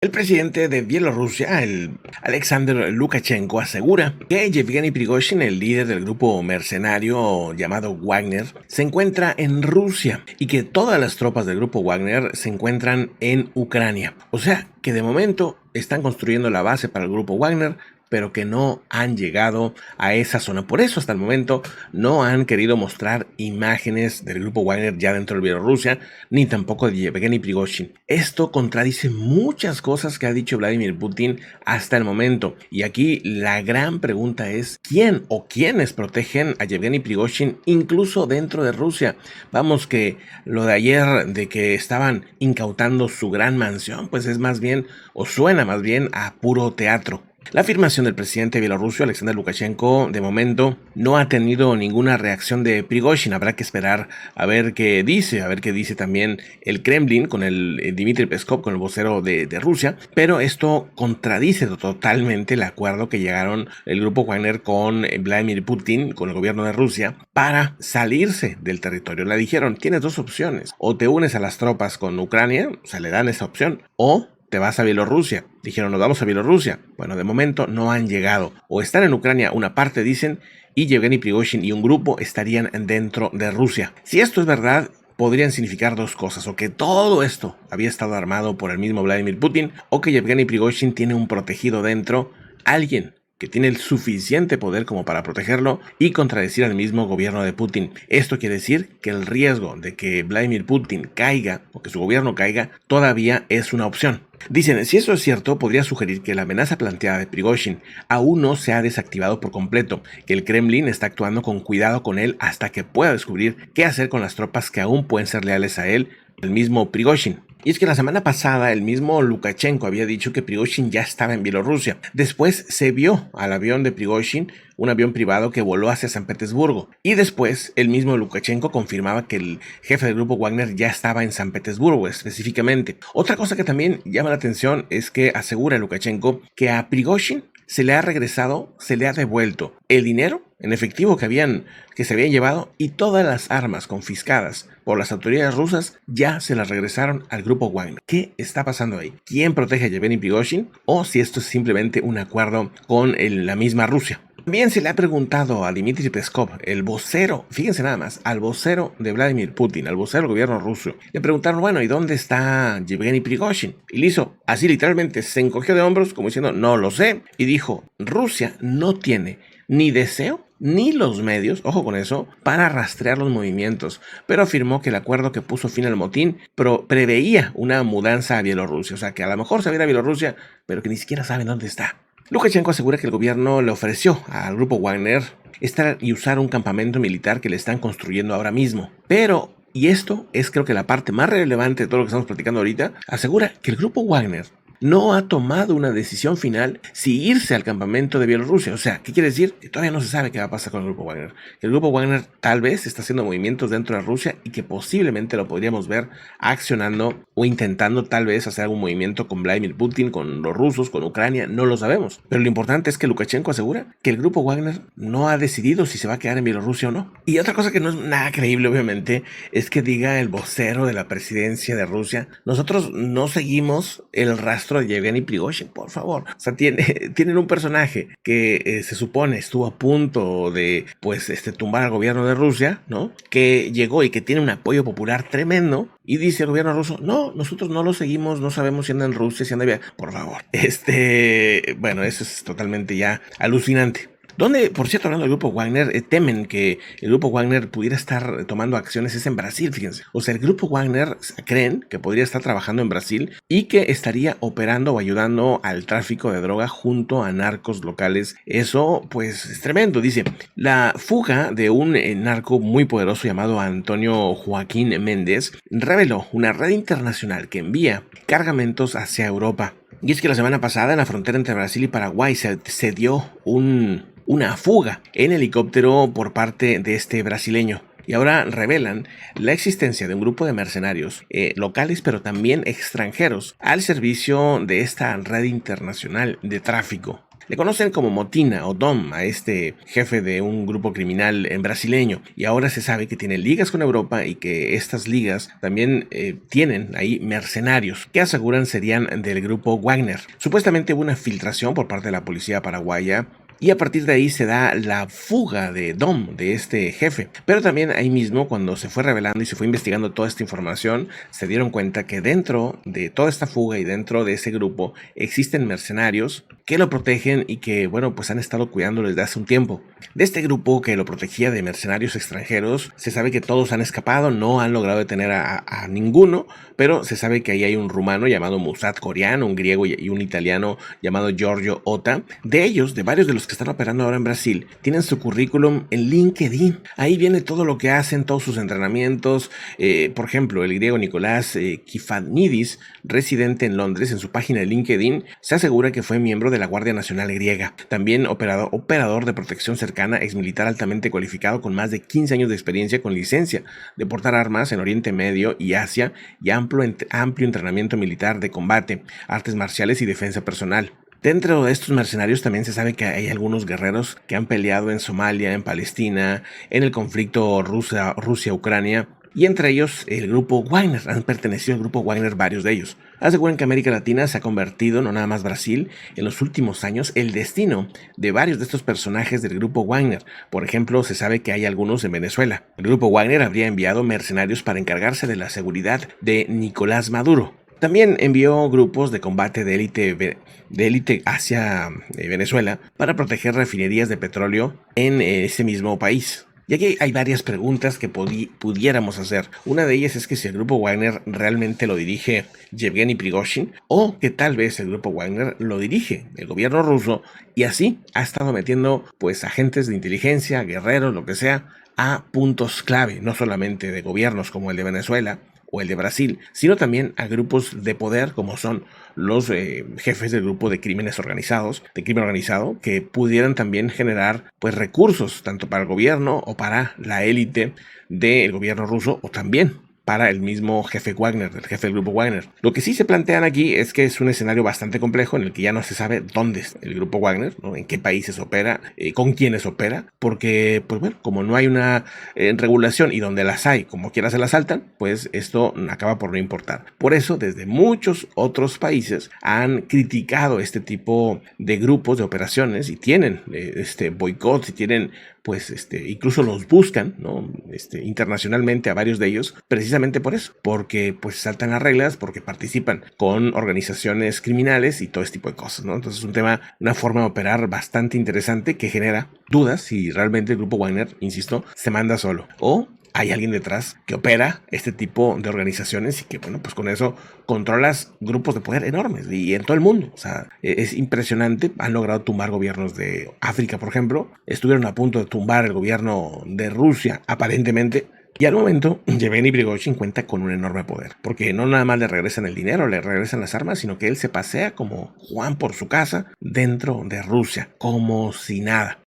El presidente de Bielorrusia, el Alexander Lukashenko, asegura que Yevgeny Prigozhin, el líder del grupo mercenario llamado Wagner, se encuentra en Rusia y que todas las tropas del grupo Wagner se encuentran en Ucrania. O sea, que de momento están construyendo la base para el grupo Wagner, pero que no han llegado a esa zona. Por eso hasta el momento no han querido mostrar imágenes del grupo Wagner ya dentro de Bielorrusia, ni tampoco de Yevgeny Prigozhin. Esto contradice muchas cosas que ha dicho Vladimir Putin hasta el momento. Y aquí la gran pregunta es, ¿quién o quiénes protegen a Yevgeny Prigozhin incluso dentro de Rusia? Vamos, que lo de ayer de que estaban incautando su gran mansión, pues es más bien, o suena más bien a puro teatro. La afirmación del presidente bielorruso Alexander Lukashenko de momento no ha tenido ninguna reacción de Prigozhin. Habrá que esperar a ver qué dice también el Kremlin con el Dmitry Peskov, con el vocero de Rusia, pero esto contradice totalmente el acuerdo que llegaron el grupo Wagner con Vladimir Putin, con el gobierno de Rusia, para salirse del territorio. Le dijeron, tienes dos opciones, o te unes a las tropas con Ucrania, o sea, le dan esa opción, o te vas a Bielorrusia. Dijeron, nos vamos a Bielorrusia. Bueno, de momento no han llegado. O están en Ucrania, una parte dicen, y Yevgeny Prigozhin y un grupo estarían dentro de Rusia. Si esto es verdad, podrían significar dos cosas: o que todo esto había estado armado por el mismo Vladimir Putin, o que Yevgeny Prigozhin tiene un protegido dentro, alguien que tiene el suficiente poder como para protegerlo y contradecir al mismo gobierno de Putin. Esto quiere decir que el riesgo de que Vladimir Putin caiga o que su gobierno caiga todavía es una opción. Dicen, si eso es cierto, podría sugerir que la amenaza planteada de Prigozhin aún no se ha desactivado por completo, que el Kremlin está actuando con cuidado con él hasta que pueda descubrir qué hacer con las tropas que aún pueden ser leales a él, el mismo Prigozhin. Y es que la semana pasada el mismo Lukashenko había dicho que Prigozhin ya estaba en Bielorrusia. Después se vio al avión de Prigozhin, un avión privado que voló hacia San Petersburgo. Y después el mismo Lukashenko confirmaba que el jefe del grupo Wagner ya estaba en San Petersburgo específicamente. Otra cosa que también llama la atención es que asegura Lukashenko que a Prigozhin se le ha regresado, se le ha devuelto el dinero en efectivo que se habían llevado, y todas las armas confiscadas por las autoridades rusas ya se las regresaron al grupo Wagner. ¿Qué está pasando ahí? ¿Quién protege a Yevgeny Prigozhin? ¿O si esto es simplemente un acuerdo con la misma Rusia? También se le ha preguntado a Dmitry Peskov, el vocero, fíjense nada más, al vocero de Vladimir Putin, al vocero del gobierno ruso. Le preguntaron, bueno, ¿y dónde está Yevgeny Prigozhin? Y le hizo, así literalmente, se encogió de hombros como diciendo, no lo sé. Y dijo, Rusia no tiene ni deseo ni los medios, ojo con eso, para rastrear los movimientos, pero afirmó que el acuerdo que puso fin al motín preveía una mudanza a Bielorrusia, o sea que a lo mejor se va a ir a Bielorrusia, pero que ni siquiera saben dónde está. Lukashenko asegura que el gobierno le ofreció al grupo Wagner estar y usar un campamento militar que le están construyendo ahora mismo, pero, y esto es creo que la parte más relevante de todo lo que estamos platicando ahorita, asegura que el grupo Wagner no ha tomado una decisión final si irse al campamento de Bielorrusia. O sea, ¿qué quiere decir? Que todavía no se sabe qué va a pasar con el grupo Wagner. Que el grupo Wagner tal vez está haciendo movimientos dentro de Rusia y que posiblemente lo podríamos ver accionando o intentando tal vez hacer algún movimiento con Vladimir Putin, con los rusos, con Ucrania, no lo sabemos. Pero lo importante es que Lukashenko asegura que el grupo Wagner no ha decidido si se va a quedar en Bielorrusia o no. Y otra cosa que no es nada creíble, obviamente, es que diga el vocero de la presidencia de Rusia, nosotros no seguimos el rastro de Yevgeny Prigozhin, por favor. O sea, tienen un personaje que se supone estuvo a punto de, tumbar al gobierno de Rusia, ¿no? Que llegó y que tiene un apoyo popular tremendo, y dice el gobierno ruso, no, nosotros no lo seguimos, no sabemos si anda en Rusia, si anda bien. Por favor. Bueno, eso es totalmente ya alucinante. Donde, por cierto, hablando del grupo Wagner, temen que el grupo Wagner pudiera estar tomando acciones es en Brasil, fíjense. O sea, el grupo Wagner creen que podría estar trabajando en Brasil y que estaría operando o ayudando al tráfico de droga junto a narcos locales. Eso, pues, es tremendo. Dice, la fuga de un narco muy poderoso llamado Antonio Joaquín Méndez reveló una red internacional que envía cargamentos hacia Europa. Y es que la semana pasada en la frontera entre Brasil y Paraguay se dio una fuga en helicóptero por parte de este brasileño. Y ahora revelan la existencia de un grupo de mercenarios locales, pero también extranjeros, al servicio de esta red internacional de tráfico. Le conocen como Motina o Dom a este jefe de un grupo criminal en brasileño, y ahora se sabe que tiene ligas con Europa y que estas ligas también tienen ahí mercenarios que aseguran serían del grupo Wagner. Supuestamente hubo una filtración por parte de la policía paraguaya y a partir de ahí se da la fuga de Dom, de este jefe. Pero también ahí mismo, cuando se fue revelando y se fue investigando toda esta información, se dieron cuenta que dentro de toda esta fuga y dentro de ese grupo existen mercenarios que lo protegen y que, bueno, pues han estado cuidándolo desde hace un tiempo. De este grupo que lo protegía de mercenarios extranjeros, se sabe que todos han escapado, no han logrado detener a ninguno, pero se sabe que ahí hay un rumano llamado Musat Coreano, un griego y un italiano llamado Giorgio Ota. De ellos, de varios de los que están operando ahora en Brasil, tienen su currículum en LinkedIn. Ahí viene todo lo que hacen, todos sus entrenamientos. Por ejemplo, el griego Nicolás Kifanidis, residente en Londres, en su página de LinkedIn, se asegura que fue miembro de la Guardia Nacional griega. También operador de protección cercana, exmilitar altamente cualificado con más de 15 años de experiencia con licencia de portar armas en Oriente Medio y Asia y amplio entrenamiento militar de combate, artes marciales y defensa personal. Dentro de estos mercenarios también se sabe que hay algunos guerreros que han peleado en Somalia, en Palestina, en el conflicto Rusia-Ucrania, y entre ellos el grupo Wagner. Han pertenecido al grupo Wagner varios de ellos. Aseguran que América Latina se ha convertido, no nada más Brasil, en los últimos años el destino de varios de estos personajes del grupo Wagner. Por ejemplo, se sabe que hay algunos en Venezuela. El grupo Wagner habría enviado mercenarios para encargarse de la seguridad de Nicolás Maduro. También envió grupos de combate de élite hacia Venezuela para proteger refinerías de petróleo en ese mismo país. Y aquí hay varias preguntas que pudiéramos hacer. Una de ellas es que si el grupo Wagner realmente lo dirige Yevgeny Prigozhin, o que tal vez el grupo Wagner lo dirige el gobierno ruso y así ha estado metiendo pues agentes de inteligencia, guerreros, lo que sea, a puntos clave, no solamente de gobiernos como el de Venezuela o el de Brasil, sino también a grupos de poder como son los jefes del grupo de crimen organizado, que pudieran también generar pues recursos tanto para el gobierno o para la élite del gobierno ruso o también para el mismo jefe Wagner, el jefe del grupo Wagner. Lo que sí se plantean aquí es que es un escenario bastante complejo en el que ya no se sabe dónde es el grupo Wagner, ¿no? En qué países opera, con quiénes opera, porque, pues bueno, como no hay una regulación y donde las hay, como quiera se las saltan, pues esto acaba por no importar. Por eso, desde muchos otros países han criticado este tipo de grupos, de operaciones, y tienen boicots, y tienen pues incluso los buscan, ¿no? Internacionalmente a varios de ellos, precisamente por eso, porque pues saltan las reglas, porque participan con organizaciones criminales y todo este tipo de cosas, ¿no? Entonces es un tema, una forma de operar bastante interesante que genera dudas si realmente el grupo Wagner, insisto, se manda solo o hay alguien detrás que opera este tipo de organizaciones y que, bueno, pues con eso controlas grupos de poder enormes y en todo el mundo. O sea, es impresionante. Han logrado tumbar gobiernos de África, por ejemplo. Estuvieron a punto de tumbar el gobierno de Rusia, aparentemente. Y al momento, Yevgeny Prigozhin cuenta con un enorme poder, porque no nada más le regresan el dinero, le regresan las armas, sino que él se pasea como Juan por su casa dentro de Rusia, como si nada.